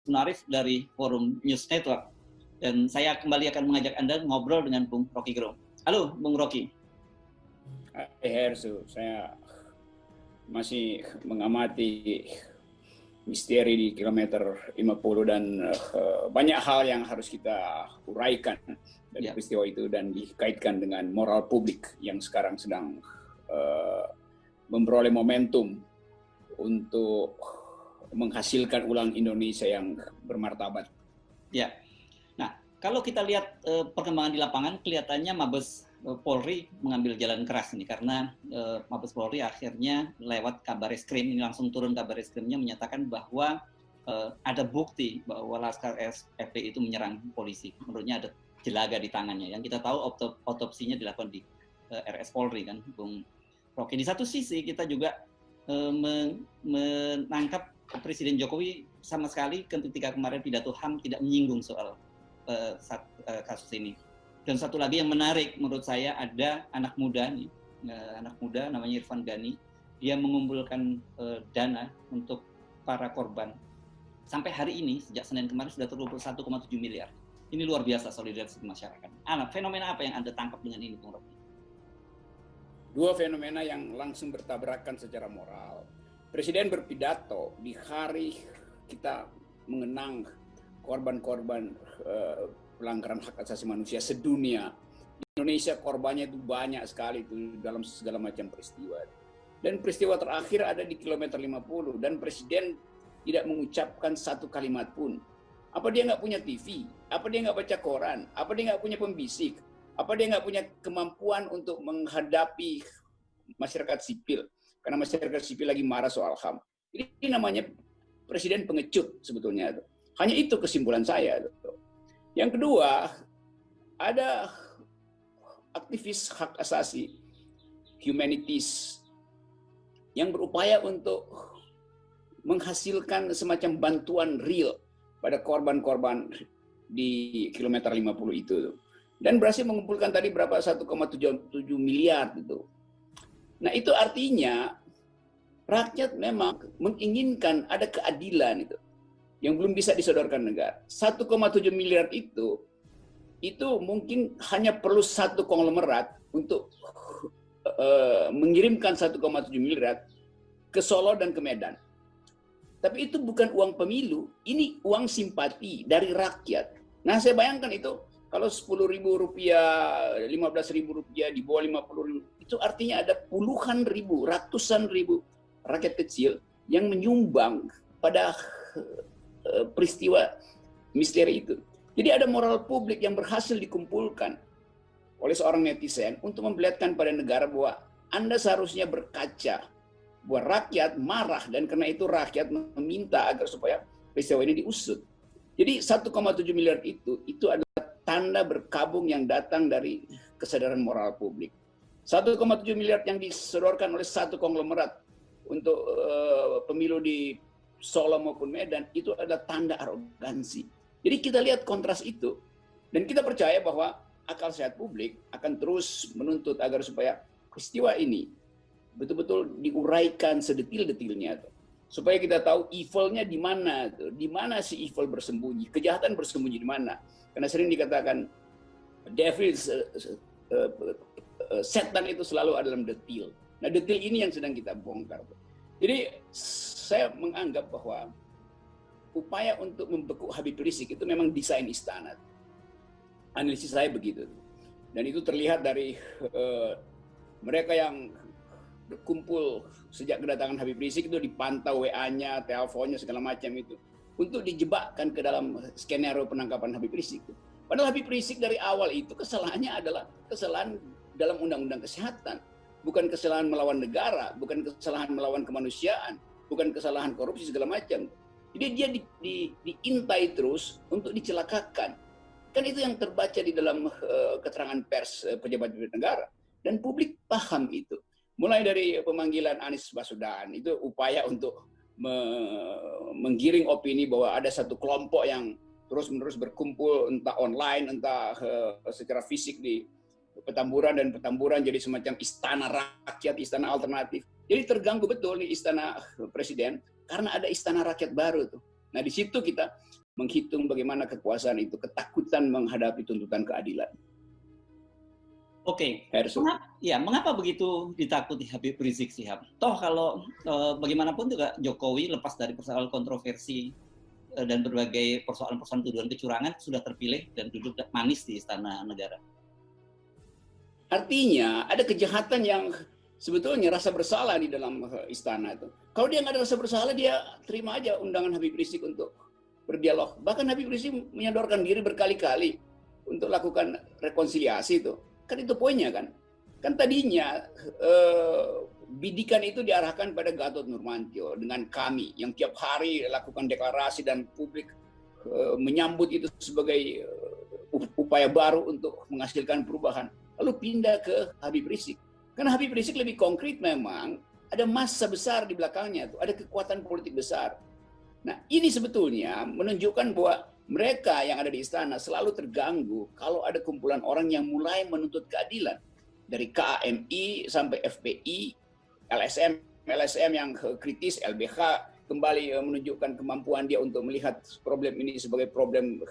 Munarif dari Forum News Network. Dan saya kembali akan mengajak Anda ngobrol dengan Bung Rocky Gerung. Halo, Bung Rocky. Hersu, saya masih mengamati misteri di kilometer 50 dan banyak hal yang harus kita uraikan dari peristiwa itu dan dikaitkan dengan moral publik yang sekarang sedang memperoleh momentum untuk menghasilkan ulang Indonesia yang bermartabat. Ya, nah kalau kita lihat perkembangan di lapangan, kelihatannya Mabes Polri mengambil jalan keras ini karena Mabes Polri akhirnya lewat Kabareskrim ini langsung turun Kabareskrimnya menyatakan bahwa ada bukti bahwa Laskar FPI itu menyerang polisi. Menurutnya ada jelaga di tangannya. Yang kita tahu otopsinya dilakukan di RS Polri kan, Bung Rocky. Di satu sisi kita juga menangkap Presiden Jokowi sama sekali ketika kemarin pidato HAM tidak menyinggung soal kasus ini. Dan satu lagi yang menarik menurut saya ada anak muda namanya Irfan Ghani, dia mengumpulkan dana untuk para korban. Sampai hari ini sejak Senin kemarin sudah terkumpul 1,7 miliar. Ini luar biasa solidaritas masyarakat. Fenomena apa yang Anda tangkap dengan ini, Bung Rocky? Dua fenomena yang langsung bertabrakan secara moral. Presiden berpidato di hari kita mengenang korban-korban pelanggaran hak asasi manusia sedunia. Di Indonesia korbannya itu banyak sekali itu dalam segala macam peristiwa. Dan peristiwa terakhir ada di kilometer 50 dan Presiden tidak mengucapkan satu kalimat pun. Apa dia nggak punya TV? Apa dia nggak baca koran? Apa dia nggak punya pembisik? Apa dia nggak punya kemampuan untuk menghadapi masyarakat sipil? Karena masyarakat sipil lagi marah soal HAM. Ini namanya Presiden pengecut sebetulnya. Hanya itu kesimpulan saya. Yang kedua, ada aktivis hak asasi, humanities, yang berupaya untuk menghasilkan semacam bantuan real pada korban-korban di kilometer 50 itu. Dan berhasil mengumpulkan tadi berapa 1,7 miliar itu. Nah itu artinya rakyat memang menginginkan ada keadilan itu yang belum bisa disodorkan negara. 1,7 miliar itu mungkin hanya perlu satu konglomerat untuk mengirimkan 1,7 miliar ke Solo dan ke Medan. Tapi itu bukan uang pemilu, ini uang simpati dari rakyat. Nah saya bayangkan itu, kalau 10.000 rupiah, 15.000 rupiah, di bawah 50.000, itu artinya ada puluhan ribu, ratusan ribu rakyat kecil yang menyumbang pada peristiwa misteri itu. Jadi ada moral publik yang berhasil dikumpulkan oleh seorang netizen untuk memperlihatkan pada negara bahwa Anda seharusnya berkaca bahwa rakyat marah dan karena itu rakyat meminta agar supaya peristiwa ini diusut. Jadi 1,7 miliar itu adalah tanda berkabung yang datang dari kesadaran moral publik. 1,7 miliar yang disodorkan oleh satu konglomerat untuk pemilu di Solo maupun Medan itu adalah tanda arogansi. Jadi kita lihat kontras itu dan kita percaya bahwa akal sehat publik akan terus menuntut agar supaya peristiwa ini betul-betul diuraikan sedetil-detilnya supaya kita tahu evilnya di mana si evil bersembunyi, kejahatan bersembunyi di mana. Karena sering dikatakan devil, setan itu selalu ada dalam detil. Nah detil ini yang sedang kita bongkar. Jadi saya menganggap bahwa upaya untuk membekuk Habib Rizik itu memang desain istana. Analisis saya begitu. Dan itu terlihat dari mereka yang berkumpul sejak kedatangan Habib Rizik itu dipantau WA-nya, teleponnya, segala macam itu. Untuk dijebakkan ke dalam skenario penangkapan Habib Rizik. Padahal Habib Rizik dari awal itu kesalahannya adalah kesalahan dalam undang-undang kesehatan. Bukan kesalahan melawan negara, bukan kesalahan melawan kemanusiaan, bukan kesalahan korupsi segala macam. Jadi dia diintai terus untuk dicelakakan. Kan itu yang terbaca di dalam keterangan pers pejabat negara. Dan publik paham itu. Mulai dari pemanggilan Anies Baswedan, itu upaya untuk menggiring opini bahwa ada satu kelompok yang terus-menerus berkumpul, entah online, entah secara fisik di Petamburan, dan Petamburan jadi semacam istana rakyat, istana alternatif. Jadi terganggu betul nih istana presiden karena ada istana rakyat baru tuh. Nah, di situ kita menghitung bagaimana kekuasaan itu ketakutan menghadapi tuntutan keadilan. Oke, mengapa begitu ditakuti Habib Rizik Syihab? Toh kalau bagaimanapun juga Jokowi lepas dari persoalan kontroversi dan berbagai persoalan-persoalan tuduhan kecurangan sudah terpilih dan duduk manis di istana negara. Artinya ada kejahatan yang sebetulnya rasa bersalah di dalam istana itu. Kalau dia nggak ada rasa bersalah, dia terima aja undangan Habib Rizik untuk berdialog. Bahkan Habib Rizik menyodorkan diri berkali-kali untuk lakukan rekonsiliasi itu. Kan itu poinnya kan. Kan tadinya bidikan itu diarahkan pada Gatot Nurmantio dengan kami yang tiap hari lakukan deklarasi dan publik menyambut itu sebagai upaya baru untuk menghasilkan perubahan. Lalu pindah ke Habib Rizik. Karena Habib Rizik lebih konkret memang, ada massa besar di belakangnya, ada kekuatan politik besar. Nah, ini sebetulnya menunjukkan bahwa mereka yang ada di istana selalu terganggu kalau ada kumpulan orang yang mulai menuntut keadilan. Dari KAMI sampai FPI, LSM yang kritis, LBH kembali menunjukkan kemampuan dia untuk melihat problem ini sebagai problem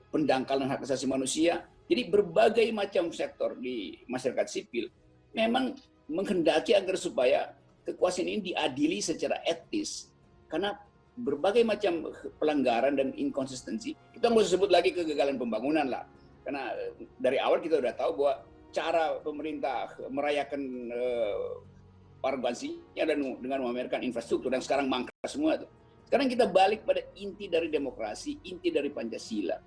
pendangkalan hak asasi manusia. Jadi berbagai macam sektor di masyarakat sipil memang menghendaki agar supaya kekuasaan ini diadili secara etis. Karena berbagai macam pelanggaran dan inkonsistensi, kita nggak usah sebut lagi kegagalan pembangunan lah. Karena dari awal kita udah tahu bahwa cara pemerintah merayakan arogansinya dan dengan memamerkan infrastruktur dan sekarang mangkrak semua tuh. Sekarang kita balik pada inti dari demokrasi, inti dari Pancasila,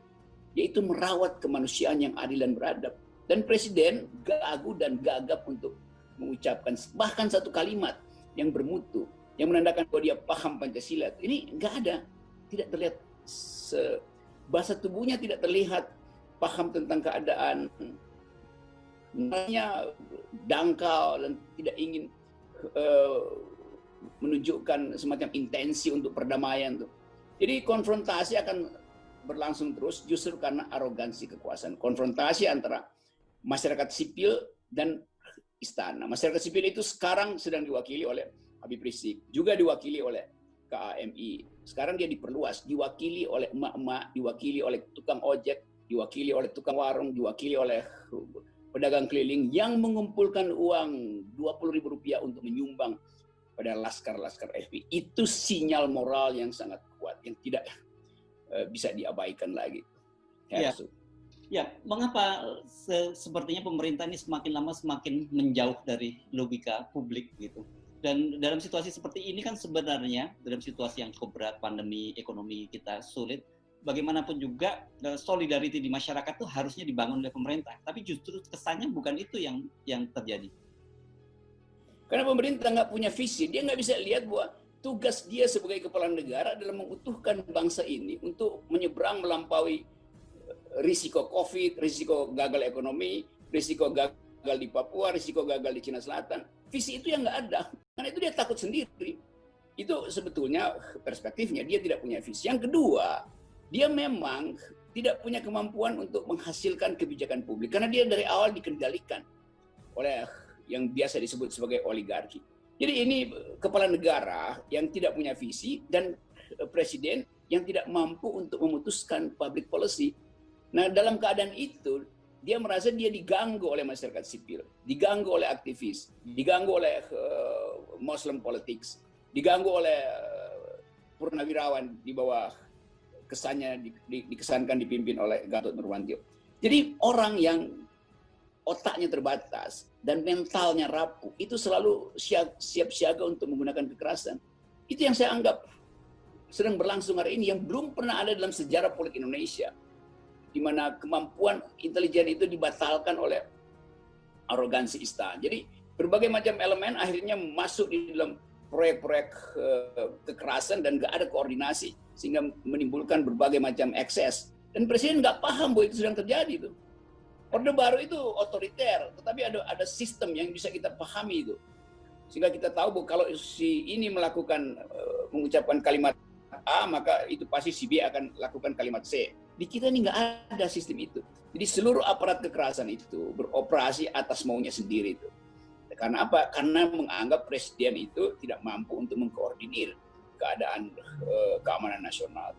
yaitu merawat kemanusiaan yang adil dan beradab. Dan Presiden gagu dan gagap untuk mengucapkan bahkan satu kalimat yang bermutu, yang menandakan bahwa dia paham Pancasila. Ini nggak ada, tidak terlihat, bahasa tubuhnya tidak terlihat paham tentang keadaan, namanya dangkal dan tidak ingin menunjukkan semacam intensi untuk perdamaian tuh. Jadi konfrontasi akan berlangsung terus justru karena arogansi kekuasaan. Konfrontasi antara masyarakat sipil dan istana. Masyarakat sipil itu sekarang sedang diwakili oleh Habib Rizik, juga diwakili oleh KAMI. Sekarang dia diperluas, diwakili oleh emak-emak, diwakili oleh tukang ojek, diwakili oleh tukang warung, diwakili oleh pedagang keliling yang mengumpulkan uang Rp20.000 untuk menyumbang pada laskar-laskar FPI. Itu sinyal moral yang sangat kuat, yang tidak bisa diabaikan lagi. Ya, mengapa sepertinya pemerintah ini semakin lama semakin menjauh dari logika publik gitu. Dan dalam situasi seperti ini kan sebenarnya dalam situasi yang cukup berat, pandemi, ekonomi kita sulit, bagaimanapun juga solidarity di masyarakat itu harusnya dibangun oleh pemerintah. Tapi justru kesannya bukan itu yang terjadi. Karena pemerintah nggak punya visi, dia nggak bisa lihat bahwa tugas dia sebagai kepala negara adalah mengutuhkan bangsa ini untuk menyeberang melampaui risiko COVID, risiko gagal ekonomi, risiko gagal di Papua, risiko gagal di Cina Selatan. Visi itu yang nggak ada, karena itu dia takut sendiri. Itu sebetulnya perspektifnya, dia tidak punya visi. Yang kedua, dia memang tidak punya kemampuan untuk menghasilkan kebijakan publik, karena dia dari awal dikendalikan oleh yang biasa disebut sebagai oligarki. Jadi ini kepala negara yang tidak punya visi dan presiden yang tidak mampu untuk memutuskan public policy. Nah, dalam keadaan itu, dia merasa dia diganggu oleh masyarakat sipil, diganggu oleh aktivis, diganggu oleh Muslim politics, diganggu oleh purnawirawan di bawah kesannya dikesankan dipimpin oleh Gatot Nurmantio. Jadi orang yang otaknya terbatas dan mentalnya rapuh itu selalu siap siaga untuk menggunakan kekerasan. Itu yang saya anggap sedang berlangsung hari ini, yang belum pernah ada dalam sejarah politik Indonesia, di mana kemampuan intelijen itu dibatalkan oleh arogansi istana. Jadi berbagai macam elemen akhirnya masuk di dalam proyek-proyek kekerasan dan nggak ada koordinasi sehingga menimbulkan berbagai macam ekses. Dan presiden nggak paham bahwa itu sedang terjadi itu. Orde Baru itu otoriter, tetapi ada sistem yang bisa kita pahami itu, sehingga kita tahu bahwa kalau si ini mengucapkan kalimat A, maka itu pasti si B akan lakukan kalimat C. Di kita ini nggak ada sistem itu. Jadi seluruh aparat kekerasan itu beroperasi atas maunya sendiri itu. Karena apa? Karena menganggap presiden itu tidak mampu untuk mengkoordinir keadaan keamanan nasional.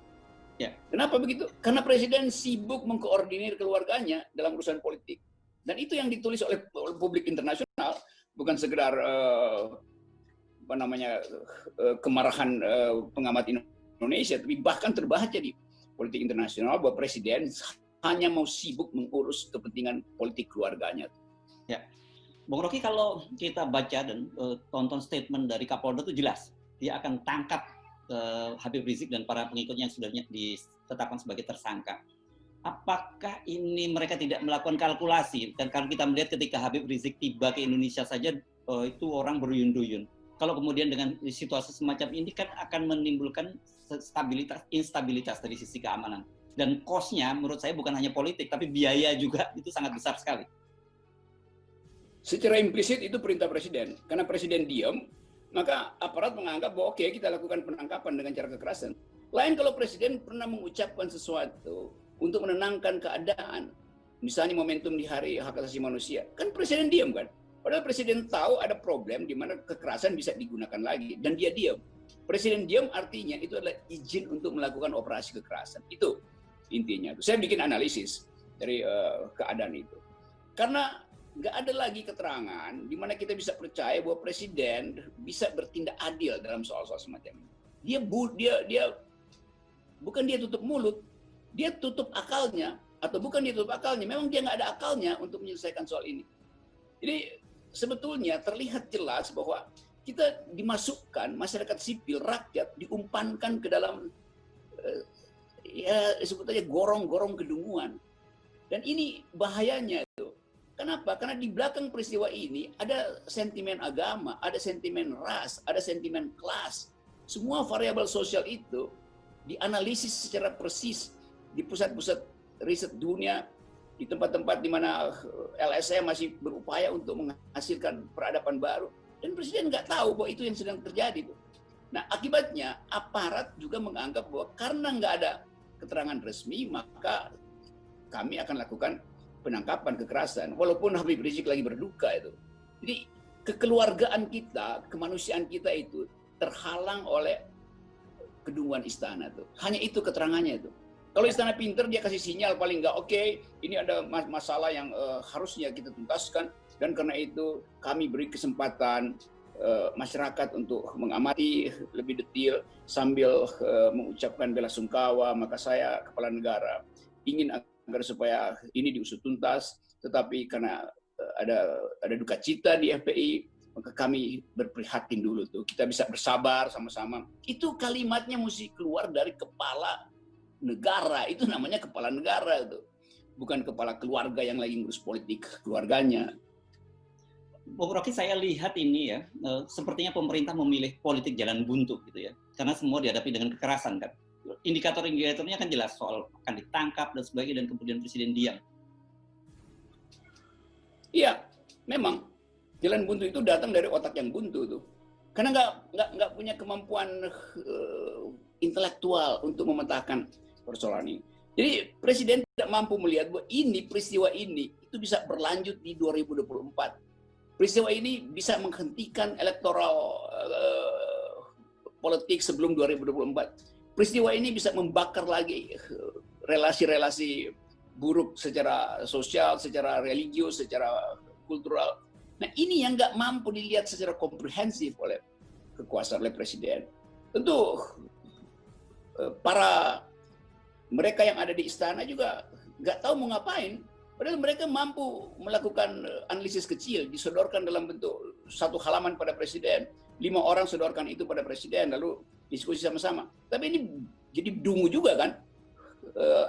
Ya. Kenapa begitu? Karena presiden sibuk mengkoordinir keluarganya dalam urusan politik. Dan itu yang ditulis oleh publik internasional, bukan sekedar kemarahan pengamat Indonesia, tapi bahkan terbaca di politik internasional bahwa presiden hanya mau sibuk mengurus kepentingan politik keluarganya. Ya, Bung Rocky, kalau kita baca dan tonton statement dari Kapolda itu jelas, dia akan tangkap Habib Rizik dan para pengikutnya yang sudah ditetapkan sebagai tersangka. Apakah ini mereka tidak melakukan kalkulasi? Dan kalau kita melihat ketika Habib Rizik tiba ke Indonesia saja, itu orang beruyun-uyun. Kalau kemudian dengan situasi semacam ini kan akan menimbulkan instabilitas dari sisi keamanan. Dan cost-nya menurut saya bukan hanya politik, tapi biaya juga itu sangat besar sekali. Secara implisit itu perintah presiden. Karena presiden diam, maka aparat menganggap bahwa oke, kita lakukan penangkapan dengan cara kekerasan. Lain kalau presiden pernah mengucapkan sesuatu untuk menenangkan keadaan. Misalnya momentum di Hari Hak Asasi Manusia. Kan presiden diam kan? Padahal presiden tahu ada problem di mana kekerasan bisa digunakan lagi. Dan dia diam. Presiden diam artinya itu adalah izin untuk melakukan operasi kekerasan. Itu intinya. Saya bikin analisis dari keadaan itu. Karena nggak ada lagi keterangan di mana kita bisa percaya bahwa presiden bisa bertindak adil dalam soal-soal semacam ini. Dia bukan dia tutup mulut, dia tutup akalnya, atau bukan dia tutup akalnya, memang dia nggak ada akalnya untuk menyelesaikan soal ini. Jadi sebetulnya terlihat jelas bahwa kita dimasukkan masyarakat sipil, rakyat diumpankan ke dalam ya sebetulnya gorong-gorong kedunguan. Dan ini bahayanya itu. Kenapa? Karena di belakang peristiwa ini ada sentimen agama, ada sentimen ras, ada sentimen kelas. Semua variabel sosial itu dianalisis secara persis di pusat-pusat riset dunia, di tempat-tempat di mana LSM masih berupaya untuk menghasilkan peradaban baru. Dan presiden nggak tahu bahwa itu yang sedang terjadi. Nah, akibatnya aparat juga menganggap bahwa karena nggak ada keterangan resmi, maka kami akan lakukan penangkapan kekerasan, walaupun Habib Rizik lagi berduka itu. Jadi kekeluargaan kita, kemanusiaan kita itu terhalang oleh kedunguan istana tuh. Hanya itu keterangannya itu. Kalau istana pinter dia kasih sinyal paling nggak oke, ini ada masalah yang harusnya kita tuntaskan dan karena itu kami beri kesempatan masyarakat untuk mengamati lebih detail sambil mengucapkan bela sungkawa. Maka saya kepala negara ingin agar supaya ini diusut tuntas, tetapi karena ada duka cita di FPI, maka kami berprihatin dulu tuh. Kita bisa bersabar sama-sama. Itu kalimatnya mesti keluar dari kepala negara. Itu namanya kepala negara tuh. Bukan kepala keluarga yang lagi ngurus politik keluarganya. Bung Rocky, saya lihat ini ya, sepertinya pemerintah memilih politik jalan buntu gitu ya. Karena semua dihadapi dengan kekerasan kan. Indikator-indikatornya kan jelas soal akan ditangkap dan sebagainya dan kemudian presiden diam. Iya, memang jalan buntu itu datang dari otak yang buntu tuh. Karena nggak punya kemampuan intelektual untuk memetakan persoalan ini. Jadi presiden tidak mampu melihat bahwa peristiwa ini itu bisa berlanjut di 2024. Peristiwa ini bisa menghentikan elektoral politik sebelum 2024. Peristiwa ini bisa membakar lagi relasi-relasi buruk secara sosial, secara religius, secara kultural. Nah ini yang nggak mampu dilihat secara komprehensif oleh kekuasaan oleh presiden. Tentu para mereka yang ada di istana juga nggak tahu mau ngapain. Padahal mereka mampu melakukan analisis kecil, disodorkan dalam bentuk satu halaman pada presiden. 5 orang sodorkan itu pada presiden, lalu diskusi sama-sama. Tapi ini jadi dungu juga kan,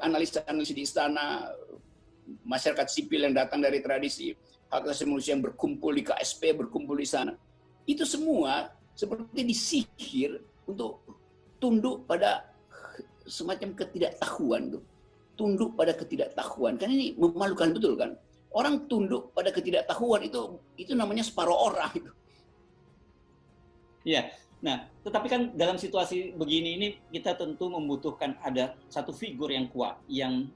analisa-analisa di istana, masyarakat sipil yang datang dari tradisi hak asasi manusia yang berkumpul di KSP, berkumpul di sana. Itu semua seperti disihir untuk tunduk pada semacam ketidaktahuan tuh. Tunduk pada ketidaktahuan. Kan ini memalukan betul kan. Orang tunduk pada ketidaktahuan itu namanya separuh orang itu. Iya. Nah, tetapi kan dalam situasi begini ini kita tentu membutuhkan ada satu figur yang kuat, yang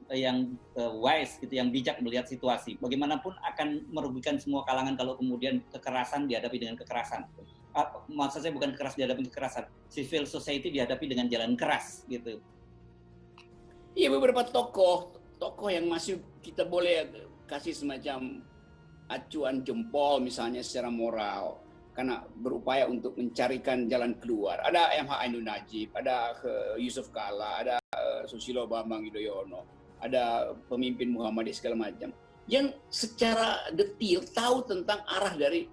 wise gitu, yang bijak melihat situasi. Bagaimanapun akan merugikan semua kalangan kalau kemudian kekerasan dihadapi dengan kekerasan. maksud saya bukan keras dihadapi kekerasan, civil society dihadapi dengan jalan keras gitu. Iya, beberapa tokoh yang masih kita boleh kasih semacam acuan jempol misalnya secara moral karena berupaya untuk mencarikan jalan keluar. Ada M.H. Ainun Najib, ada Yusuf Kala, ada Susilo Bambang Yudhoyono, ada pemimpin Muhammadiyah segala macam yang secara detail tahu tentang arah dari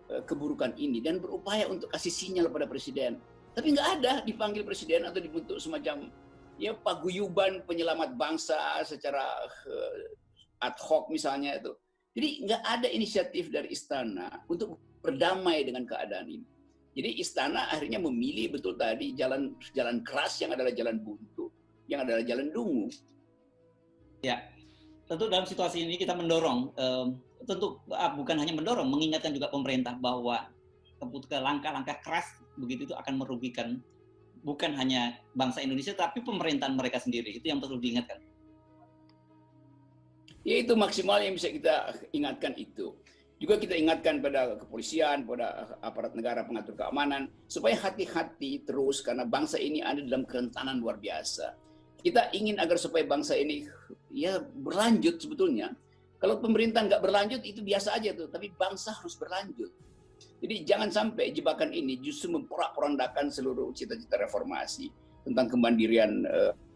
keburukan ini dan berupaya untuk kasih sinyal pada presiden. Tapi nggak ada dipanggil presiden atau dibentuk semacam ya paguyuban penyelamat bangsa secara ad hoc misalnya itu. Jadi nggak ada inisiatif dari istana untuk berdamai dengan keadaan ini. Jadi istana akhirnya memilih betul tadi jalan keras yang adalah jalan buntu, yang adalah jalan dungu. Ya, tentu dalam situasi ini kita mendorong, tentu bukan hanya mendorong, mengingatkan juga pemerintah bahwa langkah-langkah keras begitu itu akan merugikan bukan hanya bangsa Indonesia tapi pemerintahan mereka sendiri. Itu yang perlu diingatkan. Ya itu maksimal yang bisa kita ingatkan itu. Juga kita ingatkan pada kepolisian, pada aparat negara pengatur keamanan, supaya hati-hati terus karena bangsa ini ada dalam kerentanan luar biasa. Kita ingin agar supaya bangsa ini ya berlanjut sebetulnya. Kalau pemerintah nggak berlanjut itu biasa aja tuh, tapi bangsa harus berlanjut. Jadi jangan sampai jebakan ini justru memporak-porandakan seluruh cita-cita reformasi tentang kemandirian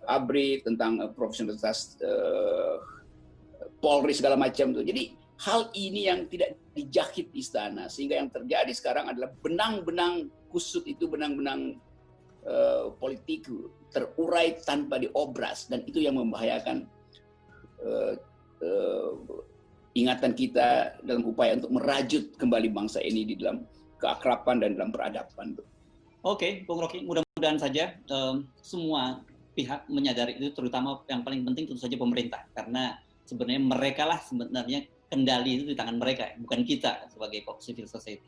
ABRI, tentang profesionalitas Polri segala macam tuh. Jadi hal ini yang tidak dijahit istana sehingga yang terjadi sekarang adalah benang-benang kusut itu benang-benang politik terurai tanpa diobras dan itu yang membahayakan ingatan kita dalam upaya untuk merajut kembali bangsa ini di dalam keakraban dan dalam peradaban. Oke, Bung Rocky, mudah-mudahan saja semua pihak menyadari itu, terutama yang paling penting tentu saja pemerintah, karena sebenarnya mereka lah sebenarnya kendali itu di tangan mereka, bukan kita sebagai civil society.